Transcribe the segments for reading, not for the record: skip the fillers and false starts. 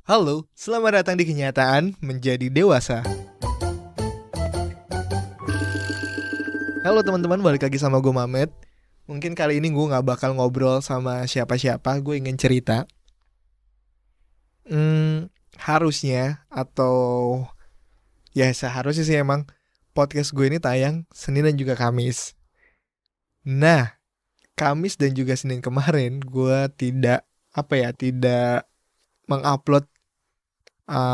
Halo, selamat datang di Kenyataan Menjadi Dewasa. Halo teman-teman, balik lagi sama gue Mamet. Mungkin kali ini gue gak bakal ngobrol sama siapa-siapa, gue ingin cerita. Harusnya atau ya seharusnya sih emang podcast gue ini tayang Senin dan juga Kamis. Nah, Kamis dan juga Senin kemarin gue tidak mengupload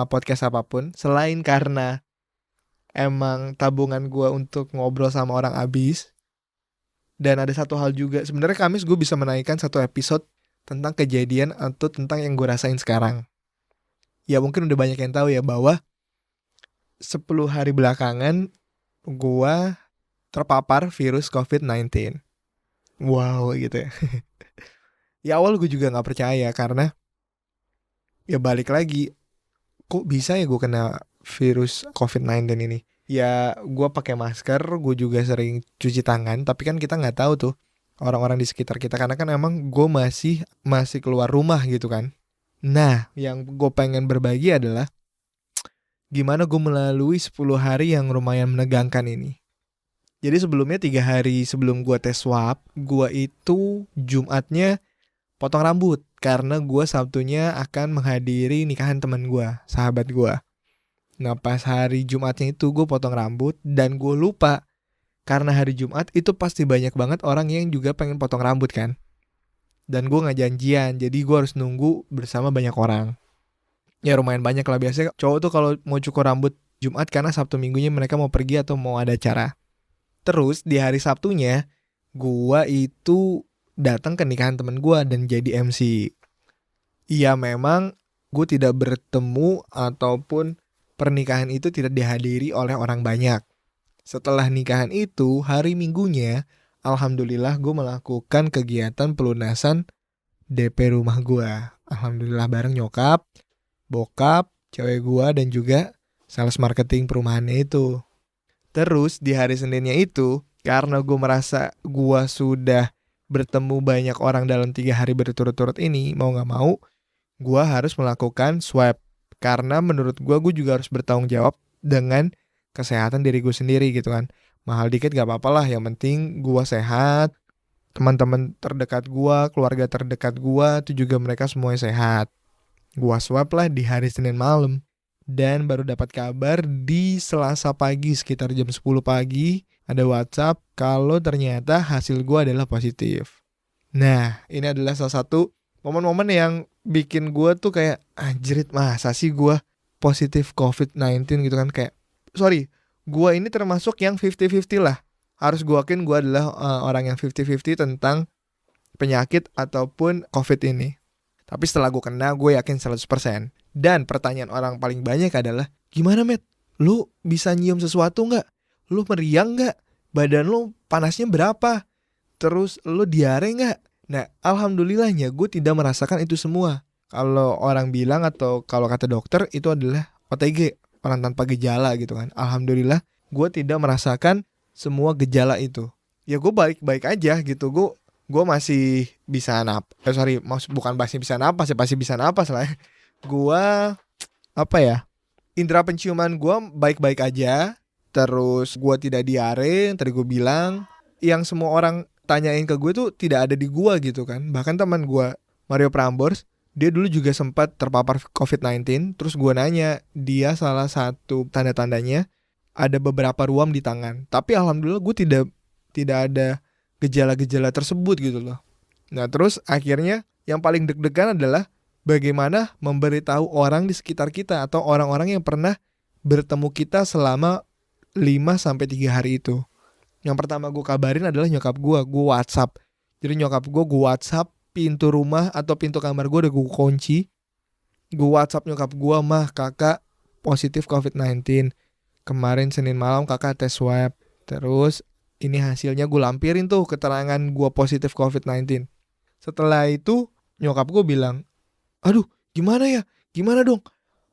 podcast apapun selain karena emang tabungan gue untuk ngobrol sama orang habis. Dan ada satu hal juga, sebenarnya Kamis gue bisa menaikkan satu episode tentang kejadian atau tentang yang gue rasain sekarang. Ya mungkin udah banyak yang tahu ya bahwa 10 hari belakangan gue terpapar virus COVID-19. Wow gitu ya. Ya awal gue juga gak percaya karena ya balik lagi, kok bisa ya gue kena virus COVID-19 ini. Ya gue pakai masker, gue juga sering cuci tangan, tapi kan kita nggak tahu tuh orang-orang di sekitar kita karena kan emang gue masih keluar rumah gitu kan. Nah, yang gue pengen berbagi adalah gimana gue melalui 10 hari yang lumayan menegangkan ini. Jadi sebelumnya 3 hari sebelum gue tes swab, gue itu Jumatnya potong rambut karena gue Sabtunya akan menghadiri nikahan teman gue, sahabat gue. Nah pas hari Jumatnya itu gue potong rambut dan gue lupa. Karena hari Jumat itu pasti banyak banget orang yang juga pengen potong rambut kan. Dan gue gak janjian, jadi gue harus nunggu bersama banyak orang. Ya lumayan banyak lah, biasanya cowok tuh kalau mau cukur rambut Jumat karena Sabtu minggunya mereka mau pergi atau mau ada acara. Terus di hari Sabtunya gue itu datang ke nikahan temen gue dan jadi MC. Iya memang gue tidak bertemu ataupun pernikahan itu tidak dihadiri oleh orang banyak. Setelah nikahan itu, hari Minggunya, alhamdulillah gue melakukan kegiatan pelunasan DP rumah gue. Alhamdulillah bareng nyokap, bokap, cewek gue dan juga sales marketing perumahannya itu. Terus di hari Seninnya itu, karena gue merasa gue sudah bertemu banyak orang dalam 3 hari berturut-turut ini, mau gak mau, gue harus melakukan swab. Karena menurut gue juga harus bertanggung jawab dengan kesehatan diri gue sendiri gitu kan. Mahal dikit gak apa-apa lah, yang penting gue sehat. Teman-teman terdekat gue, keluarga terdekat gue itu juga mereka semuanya sehat. Gue swab lah di hari Senin malam. Dan baru dapat kabar di Selasa pagi sekitar jam 10 pagi ada WhatsApp kalau ternyata hasil gue adalah positif. Nah ini adalah salah satu momen-momen yang bikin gue tuh kayak anjrit, masa sih gue positif COVID-19 gitu kan. Kayak gue ini termasuk yang 50-50 lah. Harus gue akuin gue adalah orang yang 50-50 tentang penyakit ataupun COVID ini. Tapi setelah gue kena, gue yakin 100%. Dan pertanyaan orang paling banyak adalah, gimana Met? Lu bisa nyium sesuatu gak? Lu meriang gak? Badan lu panasnya berapa? Terus lu diare gak? Nah, alhamdulillahnya gue tidak merasakan itu semua. Kalau orang bilang atau kalau kata dokter itu adalah OTG, orang tanpa gejala gitu kan. Alhamdulillah gue tidak merasakan semua gejala itu. Ya gue baik-baik aja gitu. Gue masih bisa masih bisa napas ya, pasti bisa napas lah. Gue indera penciuman gue baik-baik aja. Terus gue tidak diare, tadi gue bilang. Yang semua orang tanyain ke gue tuh tidak ada di gue gitu kan. Bahkan teman gue Mario Prambors, dia dulu juga sempat terpapar COVID-19. Terus gue nanya, dia salah satu tanda-tandanya ada beberapa ruam di tangan. Tapi alhamdulillah gue tidak ada gejala-gejala tersebut gitu loh. Nah terus akhirnya yang paling deg-degan adalah bagaimana memberitahu orang di sekitar kita atau orang-orang yang pernah bertemu kita selama 5-3 hari itu. Yang pertama gue kabarin adalah nyokap gue WhatsApp. Jadi nyokap gue WhatsApp, pintu rumah atau pintu kamar gue udah gue kunci. Gue WhatsApp nyokap gue, mah kakak positif COVID-19. Kemarin Senin malam kakak tes swab. Terus ini hasilnya gue lampirin tuh keterangan gue positif COVID-19. Setelah itu nyokap gue bilang, aduh gimana ya? Gimana dong?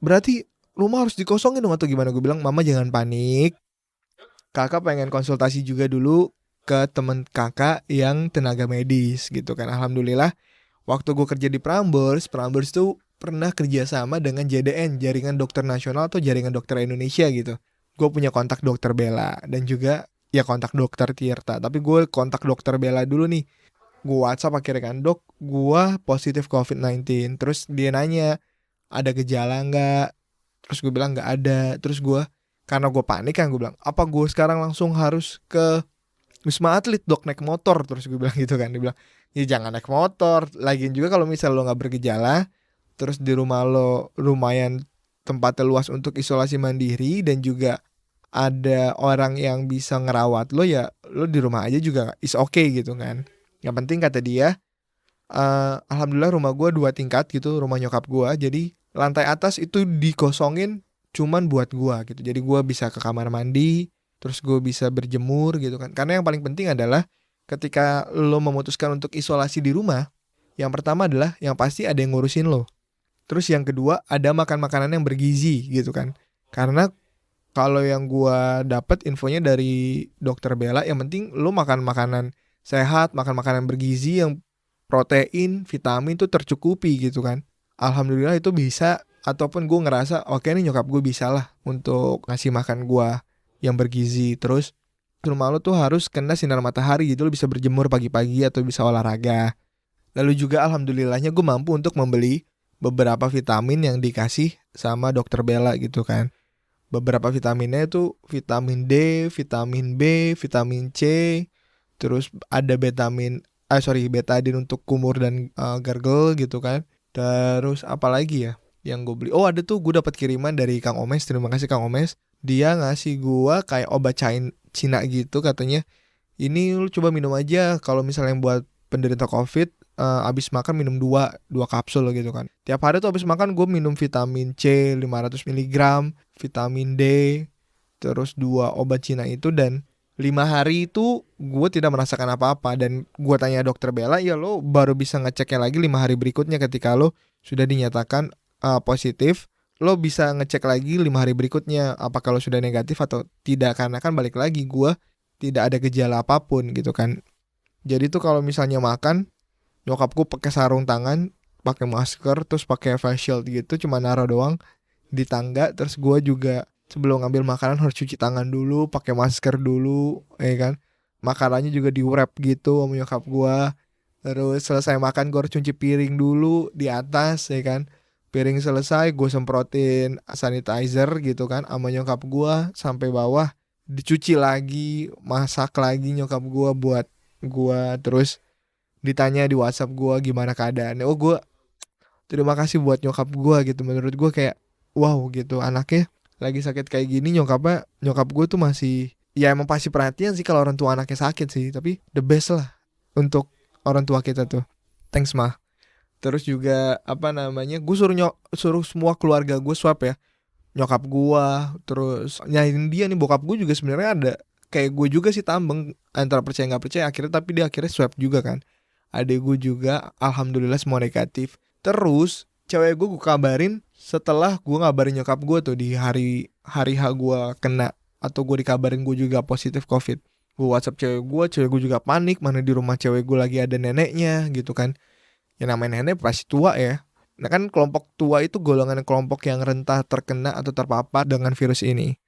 Berarti rumah harus dikosongin dong atau gimana? Gue bilang, mama jangan panik. Kakak pengen konsultasi juga dulu ke temen kakak yang tenaga medis gitu kan. Alhamdulillah waktu gue kerja di Prambors tuh pernah kerjasama dengan JDN, Jaringan Dokter Nasional atau Jaringan Dokter Indonesia gitu. Gue punya kontak dokter Bella dan juga ya kontak dokter Tirta. Tapi gue kontak dokter Bella dulu nih. Gue WhatsApp akhirnya kan, dok, gue positif COVID-19. Terus dia nanya, ada gejala nggak? Terus gue bilang nggak ada. Terus gue, karena gue panik kan, gue bilang, apa gue sekarang langsung harus ke Wisma Atlet dok naik motor? Terus gue bilang gitu kan. Dia bilang, ya jangan naik motor. Lagian juga kalau misal lo nggak bergejala, terus di rumah lo lumayan tempatnya luas untuk isolasi mandiri dan juga ada orang yang bisa ngerawat lo, ya lo di rumah aja juga is okay gitu kan. Yang penting kata dia, alhamdulillah rumah gue 2 tingkat gitu, rumah nyokap gue. Jadi lantai atas itu dikosongin cuman buat gue gitu. Jadi gue bisa ke kamar mandi, terus gue bisa berjemur gitu kan. Karena yang paling penting adalah ketika lo memutuskan untuk isolasi di rumah, yang pertama adalah yang pasti ada yang ngurusin lo. Terus yang kedua ada makan makanan yang bergizi gitu kan. Karena kalau yang gue dapet infonya dari dokter Bella, yang penting lo makan makanan sehat, makan makanan bergizi yang protein, vitamin tuh tercukupi gitu kan. Alhamdulillah itu bisa, ataupun gue ngerasa oke nih nyokap gue bisa lah untuk ngasih makan gue yang bergizi. Terus rumah lo tuh harus kena sinar matahari, jadi lo bisa berjemur pagi-pagi atau bisa olahraga. Lalu juga alhamdulillahnya gue mampu untuk membeli beberapa vitamin yang dikasih sama dokter Bella gitu kan. Beberapa vitaminnya itu vitamin D, vitamin B, vitamin C, terus ada betadine untuk kumur dan gargle gitu kan. Terus apa lagi ya yang gue beli? Oh ada tuh gue dapat kiriman dari Kang Omes, terima kasih Kang Omes. Dia ngasih gue kayak obat Cina gitu, katanya ini lu coba minum aja kalau misalnya yang buat penderita COVID, abis makan minum 2 kapsul gitu kan. Tiap hari tuh abis makan gue minum vitamin C 500 mg, vitamin D, terus 2 obat Cina itu, dan 5 hari itu gue tidak merasakan apa-apa. Dan gue tanya dokter Bella, ya lo baru bisa ngeceknya lagi 5 hari berikutnya ketika lo sudah dinyatakan positif. Lo bisa ngecek lagi 5 hari berikutnya apakah lo sudah negatif atau tidak, karena kan balik lagi gue tidak ada gejala apapun gitu kan. Jadi tuh kalau misalnya makan, nyokapku pakai sarung tangan, pakai masker, terus pakai face shield gitu, cuma naruh doang di tangga. Terus gue juga sebelum ngambil makanan harus cuci tangan dulu, pakai masker dulu, ya kan. Makanannya juga di wrap gitu sama nyokap gue. Terus selesai makan gue harus cuci piring dulu di atas, ya kan. Piring selesai gue semprotin sanitizer gitu kan sama nyokap gue sampai bawah, dicuci lagi, masak lagi nyokap gue buat gue. Terus ditanya di WhatsApp gue gimana keadaannya. Oh gue terima kasih buat nyokap gue gitu. Menurut gue kayak wow gitu, anaknya lagi sakit kayak gini nyokap gue tuh masih, ya emang pasti perhatian sih kalau orang tua anaknya sakit sih, tapi the best lah untuk orang tua kita tuh. Thanks mah. Terus juga gue suruh semua keluarga gue swab ya, nyokap gue, terus nyain dia nih, bokap gue juga sebenarnya ada kayak gue juga sih, tambeng antara percaya nggak percaya akhirnya, tapi dia akhirnya swab juga kan. Adek gue juga alhamdulillah semua negatif. Terus cewek gue kabarin setelah gue ngabarin nyokap gue tuh di hari H gue kena, atau gue dikabarin gue juga positif COVID. Gue WhatsApp cewek gue juga panik, mana di rumah cewek gue lagi ada neneknya gitu kan. Yang namanya nenek pasti tua ya. Nah kan kelompok tua itu golongan kelompok yang rentan terkena atau terpapar dengan virus ini.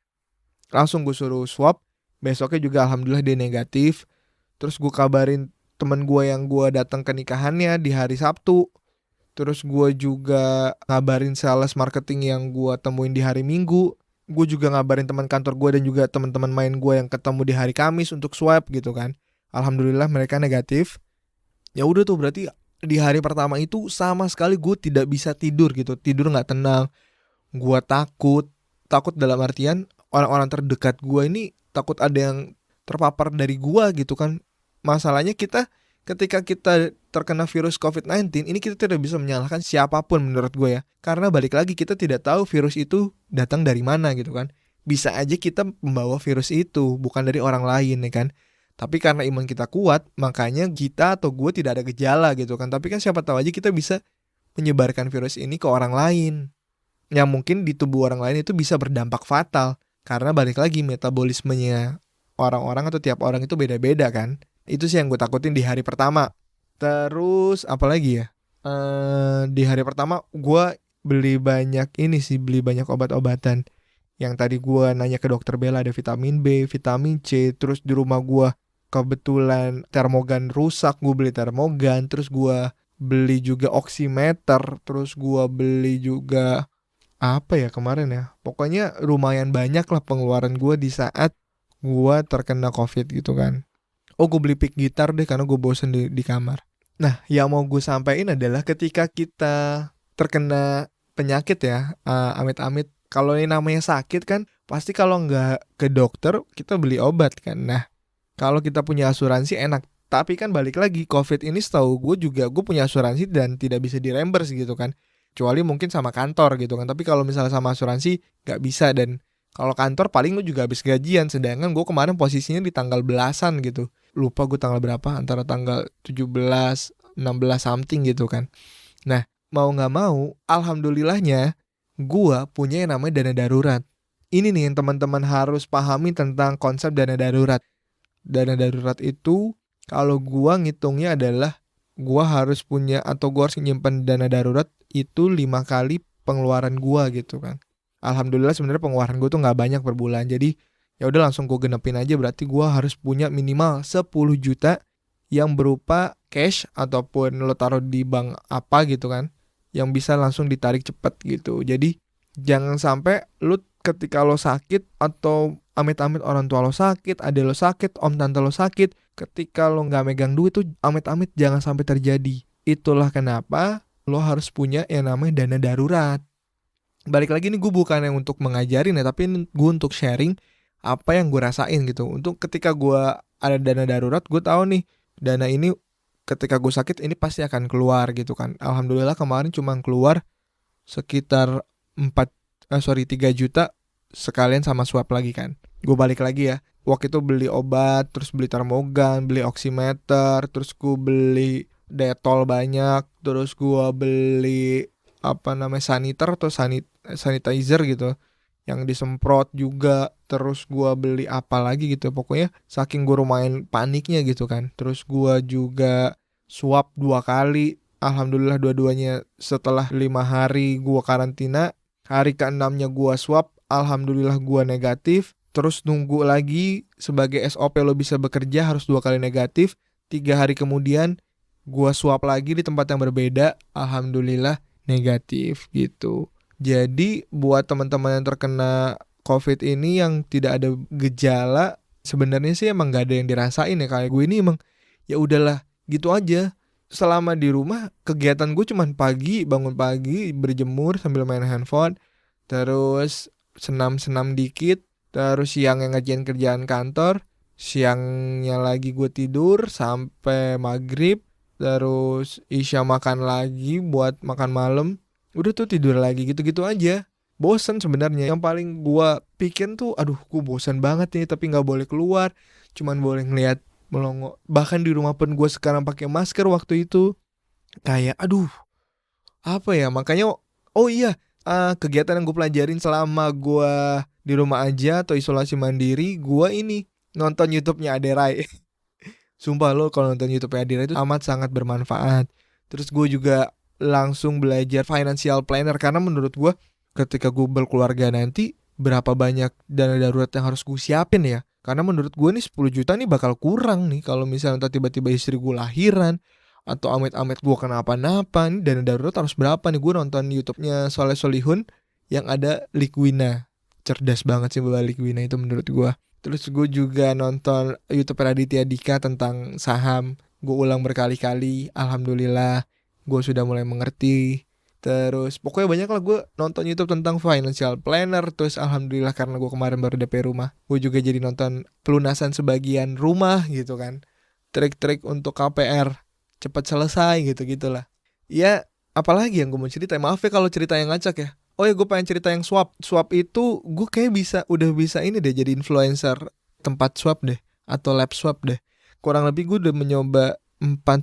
Langsung gue suruh swab, besoknya juga alhamdulillah dia negatif. Terus gue kabarin temen gue yang gue datang ke nikahannya di hari Sabtu. Terus gue juga ngabarin sales marketing yang gue temuin di hari Minggu. Gue juga ngabarin teman kantor gue dan juga teman-teman main gue yang ketemu di hari Kamis untuk swab gitu kan. Alhamdulillah mereka negatif. Ya udah tuh berarti di hari pertama itu sama sekali gue tidak bisa tidur gitu. Tidur gak tenang. Gue takut dalam artian orang-orang terdekat gue ini takut ada yang terpapar dari gue gitu kan. Masalahnya ketika kita terkena virus COVID-19 ini, kita tidak bisa menyalahkan siapapun menurut gue ya. Karena balik lagi kita tidak tahu virus itu datang dari mana gitu kan. Bisa aja kita membawa virus itu bukan dari orang lain ya kan. Tapi karena imun kita kuat, makanya kita atau gue tidak ada gejala gitu kan. Tapi kan siapa tahu aja kita bisa menyebarkan virus ini ke orang lain, yang mungkin di tubuh orang lain itu bisa berdampak fatal. Karena balik lagi metabolismenya orang-orang atau tiap orang itu beda-beda kan. Itu sih yang gue takutin di hari pertama. Terus apa lagi ya? Di hari pertama gue beli banyak obat-obatan. Yang tadi gue nanya ke dokter Bella ada vitamin B, vitamin C. Terus di rumah gue kebetulan termogan rusak, gue beli termogan. Terus gue beli juga oximeter. Terus gue beli juga apa ya kemarin ya. Pokoknya lumayan banyak lah pengeluaran gue di saat gue terkena COVID gitu kan. Oh, gue beli pick gitar deh karena gue bosen di kamar. Nah, yang mau gue sampaikan adalah ketika kita terkena penyakit ya, amit-amit, kalau ini namanya sakit kan, pasti kalau nggak ke dokter, kita beli obat kan. Nah, kalau kita punya asuransi enak. Tapi kan balik lagi, COVID ini setahu gue juga, gue punya asuransi dan tidak bisa direimburse gitu kan. Kecuali mungkin sama kantor gitu kan. Tapi kalau misalnya sama asuransi, nggak bisa. Dan kalau kantor paling lu juga habis gajian. Sedangkan gue kemarin posisinya di tanggal belasan gitu. Lupa gue tanggal berapa, antara tanggal 17, 16 something gitu kan. Nah, mau gak mau, alhamdulillahnya gua punya yang namanya dana darurat. Ini nih yang teman-teman harus pahami tentang konsep dana darurat. Dana darurat itu kalau gua ngitungnya adalah gua harus punya atau gua harus nyimpen dana darurat itu 5 kali pengeluaran gua gitu kan. Alhamdulillah sebenarnya pengeluaran gua tuh gak banyak per bulan. Jadi ya udah langsung gua genepin aja, berarti gua harus punya minimal 10 juta yang berupa cash ataupun lo taruh di bank apa gitu kan, yang bisa langsung ditarik cepet gitu. Jadi jangan sampai lu ketika lo sakit atau amit-amit orang tua lo sakit, adik lo sakit, om tante lo sakit, ketika lo gak megang duit tuh amit-amit jangan sampai terjadi. Itulah kenapa lo harus punya yang namanya dana darurat. Balik lagi nih, gue bukan yang untuk mengajarin ya, tapi gue untuk sharing apa yang gue rasain gitu. Untuk ketika gue ada dana darurat, gue tahu nih dana ini ketika gue sakit ini pasti akan keluar gitu kan. Alhamdulillah kemarin cuma keluar sekitar 3 juta sekalian sama swab lagi kan. Gue balik lagi ya, waktu itu beli obat, terus beli termogan, beli oximeter, terus gue beli detol banyak, terus gue beli saniter atau sanitizer gitu yang disemprot juga. Terus gue beli apa lagi gitu, pokoknya saking gue lumayan paniknya gitu kan. Terus gue juga swab 2 kali. Alhamdulillah dua-duanya setelah 5 hari gue karantina, hari ke-6-nya gue swab, alhamdulillah gue negatif. Terus nunggu lagi sebagai SOP lo bisa bekerja harus 2 kali negatif. 3 hari kemudian gue swab lagi di tempat yang berbeda, alhamdulillah negatif gitu. Jadi buat teman-teman yang terkena COVID ini yang tidak ada gejala, sebenarnya sih emang gak ada yang dirasain ya. Kayak gue ini emang ya udahlah gitu aja. Selama di rumah kegiatan gue cuman pagi, bangun pagi, berjemur sambil main handphone, terus senam-senam dikit, terus siang yang ngajain kerjaan kantor, siangnya lagi gue tidur sampai maghrib, terus isya makan lagi buat makan malam, udah tuh tidur lagi gitu-gitu aja. Bosen sebenarnya. Yang paling gua pikir tuh, aduh gue bosan banget nih, tapi gak boleh keluar, cuman boleh ngeliat melongo. Bahkan di rumah pun gue sekarang pakai masker. Waktu itu kayak aduh apa ya, makanya oh iya, kegiatan yang gue pelajarin selama gue di rumah aja atau isolasi mandiri, gue ini nonton YouTube-nya Aderai. Sumpah lo kalau nonton YouTube-nya Aderai itu amat sangat bermanfaat. Terus gue juga langsung belajar financial planner, karena menurut gue ketika gue berkeluarga nanti berapa banyak dana darurat yang harus gue siapin ya. Karena menurut gue nih 10 juta nih bakal kurang nih kalau misalnya tiba-tiba istri gue lahiran atau amit-amit gue kenapa-napa, nih dana darurat harus berapa nih. Gue nonton YouTube-nya Soleh Solihun yang ada Liquina. Cerdas banget sih Mbak Liquina itu menurut gue. Terus gue juga nonton YouTube Raditya Dika tentang saham. Gue ulang berkali-kali, alhamdulillah gue sudah mulai mengerti. Terus pokoknya banyak lah gue nonton YouTube tentang financial planner. Terus alhamdulillah karena gue kemarin baru DP rumah, gue juga jadi nonton pelunasan sebagian rumah gitu kan. Trik-trik untuk KPR cepat selesai gitu-gitulah. Ya apalagi yang gue mau cerita, maaf ya kalau cerita yang ngacak ya. Oh ya, gue pengen cerita yang swab. Swab itu gue kayak udah bisa ini deh, jadi influencer tempat swab deh, atau lab swab deh. Kurang lebih gue udah mencoba 4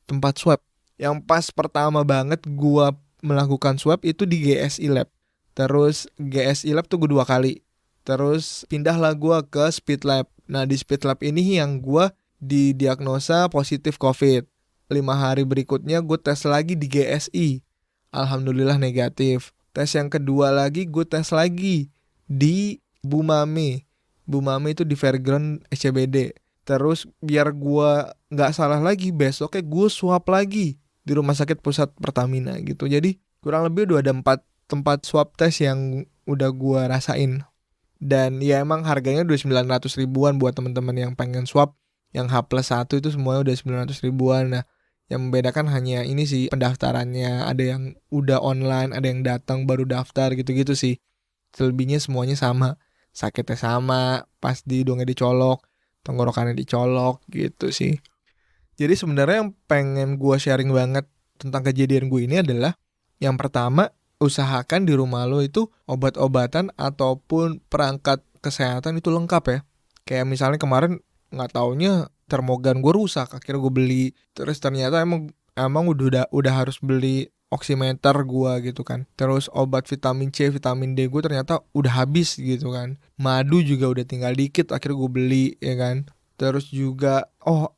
tempat swab. Yang pas pertama banget gue melakukan swab itu di GSI Lab. Terus GSI Lab tuh gue 2 kali. Terus pindahlah gue ke Speed Lab. Nah di Speed Lab ini yang gue didiagnosa positif COVID. 5 hari berikutnya gue tes lagi di GSI. Alhamdulillah negatif. Tes yang kedua lagi gue tes lagi di Bumame. Bumame itu di Fairground SCBD. Terus biar gue gak salah lagi, besoknya gue swab lagi di Rumah Sakit Pusat Pertamina gitu. Jadi kurang lebih udah ada 4 tempat swab tes yang udah gue rasain. Dan ya emang harganya udah 900 ribuan buat teman-teman yang pengen swab. Yang H+1 itu semuanya udah 900 ribuan. Nah, yang membedakan hanya ini sih pendaftarannya. Ada yang udah online, ada yang datang baru daftar gitu-gitu sih. Selebihnya semuanya sama. Sakitnya sama, pas di hidungnya dicolok, tenggorokannya dicolok gitu sih. Jadi sebenarnya yang pengen gue sharing banget tentang kejadian gue ini adalah yang pertama, usahakan di rumah lo itu obat-obatan ataupun perangkat kesehatan itu lengkap ya. Kayak misalnya kemarin nggak taunya termogan gue rusak, akhirnya gue beli. Terus ternyata emang udah harus beli oximeter gue gitu kan. Terus obat vitamin C, vitamin D gue ternyata udah habis gitu kan. Madu juga udah tinggal dikit, akhirnya gue beli ya kan. Terus juga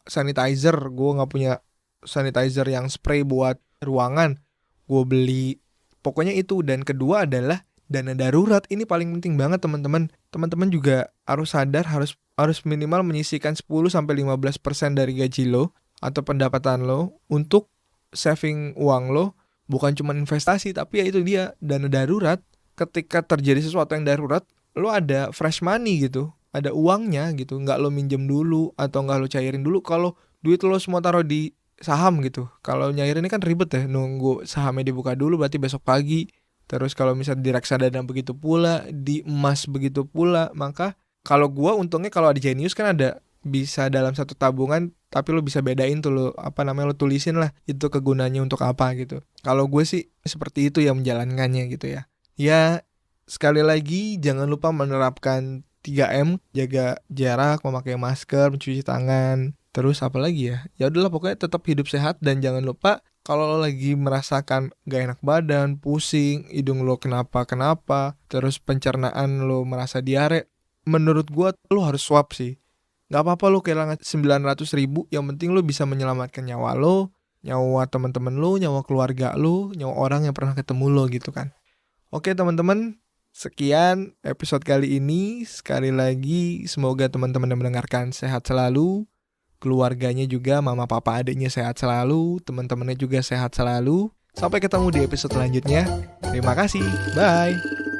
sanitizer, gue nggak punya sanitizer yang spray buat ruangan, gue beli. Pokoknya itu. Dan kedua adalah dana darurat. Ini paling penting banget teman-teman. Teman-teman juga harus sadar, harus minimal menyisihkan 10-15% dari gaji lo atau pendapatan lo untuk saving uang lo. Bukan cuma investasi, tapi ya itu dia, dana darurat. Ketika terjadi sesuatu yang darurat, lo ada fresh money gitu, ada uangnya gitu, nggak lo minjem dulu atau nggak lo cairin dulu. Kalau duit lo semua taruh di saham gitu, kalau nyairin ini kan ribet ya, nunggu sahamnya dibuka dulu berarti besok pagi. Terus kalau misalnya di reksadana begitu pula, di emas begitu pula. Maka kalau gua untungnya kalau ada Genius kan ada bisa dalam satu tabungan, tapi lo bisa bedain tuh lo lo tulisin lah itu kegunaannya untuk apa gitu. Kalau gue sih seperti itu ya menjalankannya gitu ya. Ya sekali lagi jangan lupa menerapkan 3M, jaga jarak, memakai masker, mencuci tangan. Terus apa lagi ya? Ya udahlah pokoknya tetap hidup sehat. Dan jangan lupa kalau lo lagi merasakan gak enak badan, pusing, hidung lo kenapa, terus pencernaan lo merasa diare, menurut gue lo harus swab sih. Gak apa-apa lo kehilangan 900 ribu, yang penting lo bisa menyelamatkan nyawa lo, nyawa teman-teman lo, nyawa keluarga lo, nyawa orang yang pernah ketemu lo gitu kan. Oke teman-teman, sekian episode kali ini. Sekali lagi semoga teman-teman yang mendengarkan sehat selalu, keluarganya juga, mama papa adiknya sehat selalu, teman-temannya juga sehat selalu. Sampai ketemu di episode selanjutnya. Terima kasih, bye.